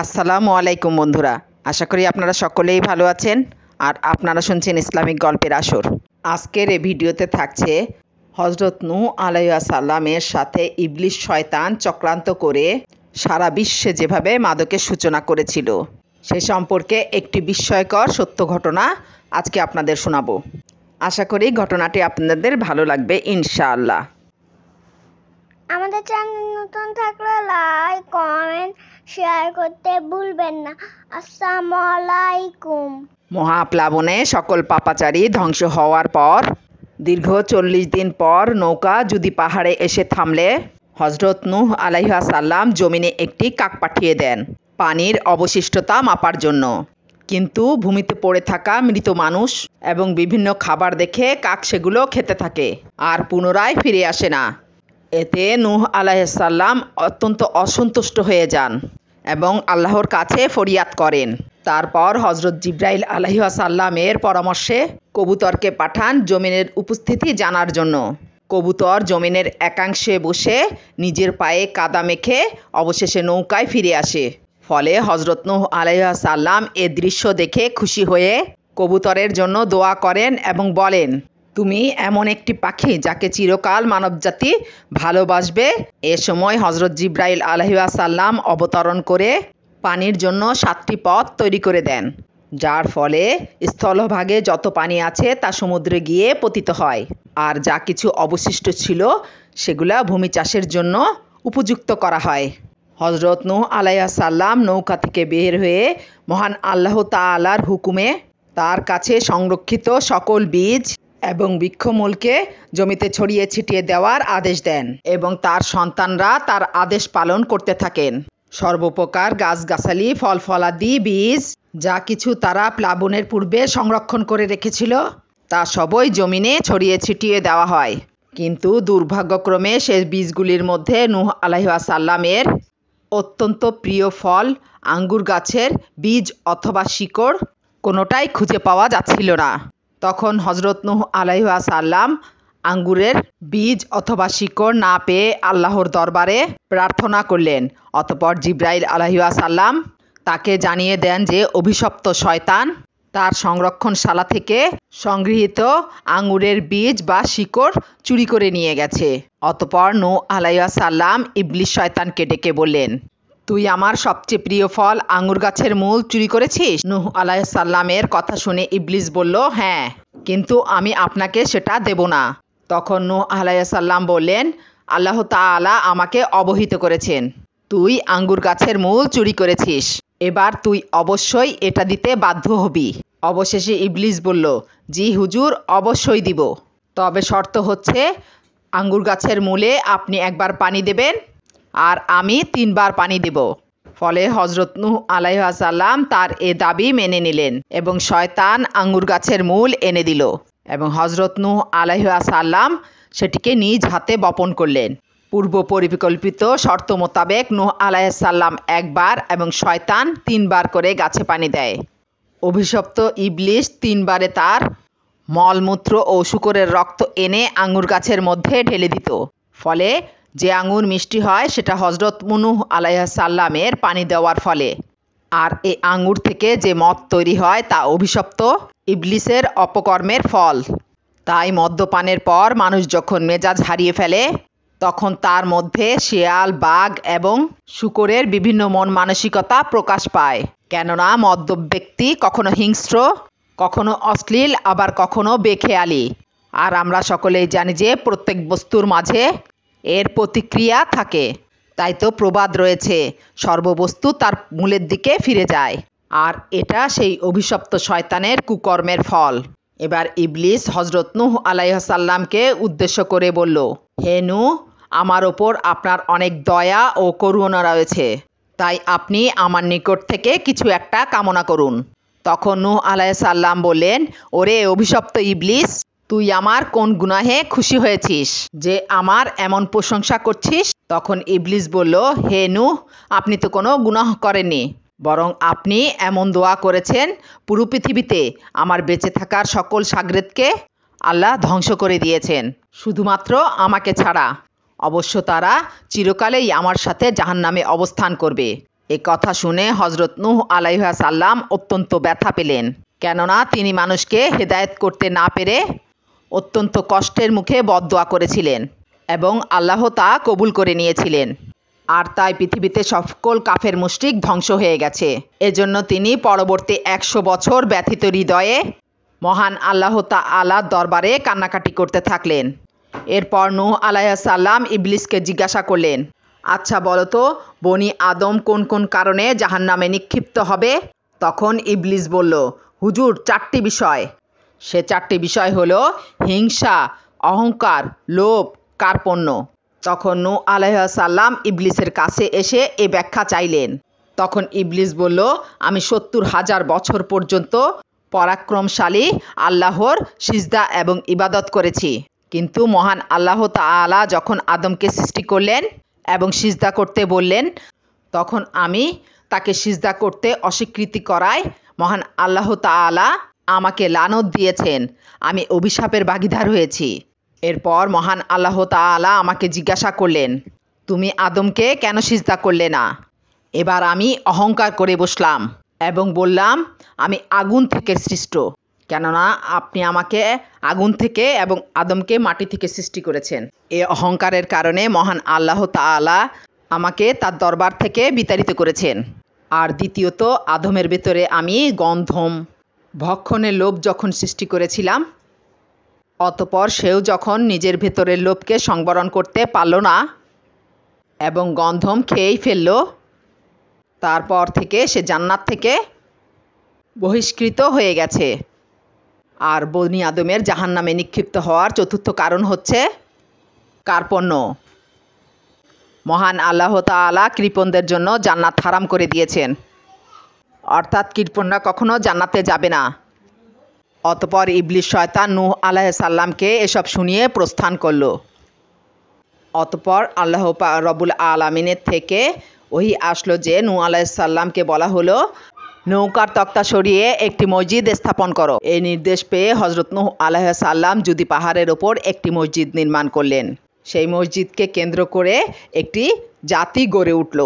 আসসালামু আলাইকুম বন্ধুরা, আশা করি আপনারা সকলেই ভালো আছেন আর আপনারা শুনছেন ইসলামিক গল্পের আসর। আজকের এই ভিডিওতে থাকছে হজরত নূহ আলাইহিস সালামের সাথে ইবলিস শয়তান চক্রান্ত করে সারা বিশ্বে যেভাবে মাদকের সূচনা করেছিল সে সম্পর্কে একটি বিস্ময়কর সত্য ঘটনা আজকে আপনাদের শোনাবো। আশা করি ঘটনাটি আপনাদের ভালো লাগবে ইনশাআল্লাহ। আমাদের চ্যানেল নতুন থাকলে লাইক কমেন্ট শেয়ার করতে ভুলবেন না। আসসালামু আলাইকুম। মহাপ্লাবনে সকল পাপাচারী ধ্বংস হওয়ার পর দীর্ঘ 40 দিন পর নৌকা যদি পাহাড়ে এসে থামলে হজরত নূহ আলাইহিস সালাম জমিনে একটি কাক পাঠিয়ে দেন পানির অবশিষ্টতা মাপার জন্য। কিন্তু ভূমিতে পড়ে থাকা মৃত মানুষ এবং বিভিন্ন খাবার দেখে কাক সেগুলো খেতে থাকে আর পুনরায় ফিরে আসে না। এতে নূহ আলাইহিস সালাম অত্যন্ত অসন্তুষ্ট হয়ে যান এবং আল্লাহর কাছে ফরিয়াদ করেন। তারপর হজরত জিবরাইল আলাইহিস সালামের পরামর্শে কবুতরকে পাঠান জমিনের উপস্থিতি জানার জন্য। কবুতর জমিনের একাংশে বসে নিজের পায়ে কাদা মেখে অবশেষে নৌকায় ফিরে আসে। ফলে হজরত নূহ আলাইহিস সালাম এ দৃশ্য দেখে খুশি হয়ে কবুতরের জন্য দোয়া করেন এবং বলেন, তুমি এমন একটি পাখি যাকে চিরকাল মানবজাতি ভালোবাসবে। এ সময় হজরত জিবরাইল আলাইহিস সালাম অবতরণ করে পানির জন্য 7টি পথ তৈরি করে দেন, যার ফলে স্থলভাগে যত পানি আছে তা সমুদ্রে গিয়ে পতিত হয় আর যা কিছু অবশিষ্ট ছিল সেগুলা ভূমি চাষের জন্য উপযুক্ত করা হয়। হজরত নূহ আলাইহিস সালাম নৌকা থেকে বের হয়ে মহান আল্লাহ তাআলার হুকুমে তার কাছে সংরক্ষিত সকল বীজ এবং বৃক্ষমূলকে জমিতে ছড়িয়ে ছিটিয়ে দেওয়ার আদেশ দেন এবং তার সন্তানরা তার আদেশ পালন করতে থাকেন। সর্বপ্রকার গাছগাছালি, ফল ফলাদি, বীজ যা কিছু তারা প্লাবনের পূর্বে সংরক্ষণ করে রেখেছিল তা সবই জমিনে ছড়িয়ে ছিটিয়ে দেওয়া হয়। কিন্তু দুর্ভাগ্যক্রমে সে বীজগুলির মধ্যে নূহ আলাইহিস সালামের অত্যন্ত প্রিয় ফল আঙ্গুর গাছের বীজ অথবা শিকড় কোনোটাই খুঁজে পাওয়া যাচ্ছিল না। তখন হজরত নূহ আলাইহিস সালাম আঙ্গুরের বীজ অথবা শিকড় না পেয়ে আল্লাহর দরবারে প্রার্থনা করলেন। অতঃপর জিবরাইল আলাইহিস সালাম তাকে জানিয়ে দেন যে অভিশপ্ত শয়তান তার সংরক্ষণশালা থেকে সংগৃহীত আঙ্গুরের বীজ বা শিকড় চুরি করে নিয়ে গেছে। অতঃপর নূহ আলাইহিস সালাম ইবলিস শয়তানকে ডেকে বললেন, তুই আমার সবচেয়ে প্রিয় ফল আঙ্গুর গাছের মূল চুরি করেছিস? নূহ আলাইহিস সালামের কথা শুনে ইবলিস বলল, হ্যাঁ, কিন্তু আমি আপনাকে সেটা দেব না। তখন নূহ আলাইহিস সালাম বললেন, আল্লাহ তাআলা আমাকে অবহিত করেছেন তুই আঙ্গুর গাছের মূল চুরি করেছিস। এবার তুই অবশ্যই এটা দিতে বাধ্য হবি। অবশেষে ইবলিস বলল, জি হুজুর, অবশ্যই দিব, তবে শর্ত হচ্ছে আঙ্গুর গাছের মূলে আপনি একবার পানি দেবেন আর আমি 3 বার পানি দেব। ফলে হজরত নূহ আলাইহিস সালাম তার এ দাবি মেনে নিলেন এবং শয়তান আঙ্গুর গাছের মূল এনে দিল এবং হজরত নূহ আলাইহিস সালাম সেটিকে নিজ হাতে বপন করলেন। পূর্ব পরিকল্পিত শর্ত মোতাবেক নূহ আলাইহিস সালাম 1 বার এবং শয়তান 3 বার করে গাছে পানি দেয়। অভিশপ্ত ইবলিস 3 বারে তার মলমূত্র ও শূকরের রক্ত এনে আঙ্গুর গাছের মধ্যে ঢেলে দিত। ফলে যে আঙ্গুর মিষ্টি হয় সেটা হজরত নূহ আলাইহিস সালামের পানি দেওয়ার ফলে, আর এই আঙ্গুর থেকে যে মদ তৈরি হয় তা অভিশপ্ত ইবলিসের অপকর্মের ফল। তাই মদ্যপানের পর মানুষ যখন মেজাজ হারিয়ে ফেলে তখন তার মধ্যে শেয়াল, বাঘ এবং শূকরের বিভিন্ন মন মানসিকতা প্রকাশ পায়। কেননা মদ্য ব্যক্তি কখনো হিংস্র, কখনো অশ্লীল, আবার কখনো বেখেয়ালি। আর আমরা সকলেই জানি যে প্রত্যেক বস্তুর মাঝে এর প্রতিক্রিয়া থাকে। তাই তো প্রবাদ রয়েছে, সর্ববস্তু তার মূলের দিকে ফিরে যায়। আর এটা সেই অভিশপ্ত শয়তানের কুকর্মের ফল। এবার ইবলিস হজরত নূহ আলাইহিস সালামকে উদ্দেশ্য করে বলল, হে নূহ, আমার ওপর আপনার অনেক দয়া ও করুণা রয়েছে, তাই আপনি আমার নিকট থেকে কিছু একটা কামনা করুন। তখন নূহ আলাইহিস সালাম বললেন, ওরে অভিশপ্ত ইবলিস, তুই আমার কোন গুনাহে খুশি হয়েছিস যে আমার এমন প্রশংসা করছিস? তখন ইবলিস বলল, হে নূহ, আপনি তো কোনো গুনাহ করেননি, বরং আপনি এমন দোয়া করেছেন পুরো পৃথিবীতে আমার বেঁচে থাকার সকল শাগরেদকে আল্লাহ ধ্বংস করে দিয়েছেন, শুধুমাত্র আমাকে ছাড়া। অবশ্য তারা চিরকালেই আমার সাথে জাহান্নামে অবস্থান করবে। এ কথা শুনে হজরত নূহ আলাইহিস সালাম অত্যন্ত ব্যথা পেলেন, কেননা তিনি মানুষকে হেদায়েত করতে না পেরে অত্যন্ত কষ্টের মুখে বদদোয়া করেছিলেন এবং আল্লাহ তা কবুল করে নিয়েছিলেন। আর তাই পৃথিবীতে সকল কাফের মুশরিক ধ্বংস হয়ে গেছে। এজন্য তিনি পরবর্তী 100 বছর ব্যথিত হৃদয়ে মহান আল্লাহ তাআলার দরবারে কান্নাকাটি করতে থাকলেন। এরপর নূহ আলাইহিস সালাম ইবলিসকে জিজ্ঞাসা করলেন, আচ্ছা বলো তো, বনি আদম কোন কোন কারণে জাহান্নামে নিক্ষিপ্ত হবে? তখন ইবলিস বলল, হুজুর 4টি বিষয়। সে 4টি বিষয় হলো হিংসা, অহংকার, লোভ, কার্পণ্য। তখন নূহ আলাইহিস সালাম ইবলিসের কাছে এসে এ ব্যাখ্যা চাইলেন। তখন ইবলিস বলল, আমি 70,000 বছর পর্যন্ত পরাক্রমশালী আল্লাহর সিজদা এবং ইবাদত করেছি, কিন্তু মহান আল্লাহ তাআলা যখন আদমকে সৃষ্টি করলেন এবং সিজদা করতে বললেন, তখন আমি তাকে সিজদা করতে অস্বীকৃতি করায় মহান আল্লাহ তাআলা আমাকে লানত দিয়েছেন, আমি অভিশাপের ভাগীদার হয়েছি। এরপর মহান আল্লাহ তাআলা আমাকে জিজ্ঞাসা করলেন, তুমি আদমকে কেন সিজদা করলে না? এবার আমি অহংকার করে বসলাম এবং বললাম, আমি আগুন থেকে সৃষ্ট, কেননা আপনি আমাকে আগুন থেকে এবং আদমকে মাটি থেকে সৃষ্টি করেছেন। এ অহংকারের কারণে মহান আল্লাহ তাআলা আমাকে তার দরবার থেকে বিতাড়িত করেছেন। আর দ্বিতীয়ত, আদমের ভেতরে আমি গন্ধম, ভক্ষণের লোভ যখন সৃষ্টি করেছিলাম, অতপর সেও যখন নিজের ভেতরের লোভকে সংবরণ করতে পারল না এবং গন্ধম খেয়েই ফেলল, তারপর থেকে সে জান্নাত থেকে বহিষ্কৃত হয়ে গেছে। আর বনি আদমের জাহান্নামে নিক্ষিপ্ত হওয়ার চতুর্থ কারণ হচ্ছে কার্পণ্য। মহান আল্লাহ তাআলা কৃপণদের জন্য জান্নাত হারাম করে দিয়েছেন, অর্থাৎ কৃপণরা কখনো জান্নাতে যাবে না। অতপর ইবলিস শয়তান নূহ আলাইহিস সালামকে এসব শুনিয়ে প্রস্থান করল। অতপর আল্লাহ রব্বুল আলামিনের থেকে ওহী আসলো যে নূহ আলাইহিস সালামকে বলা হলো, নৌকার তক্তা সরিয়ে একটি মসজিদ স্থাপন করো। এই নির্দেশ পেয়ে হজরত নূহ আলাইহিস সালাম জুদি পাহাড়ের ওপর একটি মসজিদ নির্মাণ করলেন। সেই মসজিদকে কেন্দ্র করে একটি জাতি গড়ে উঠল।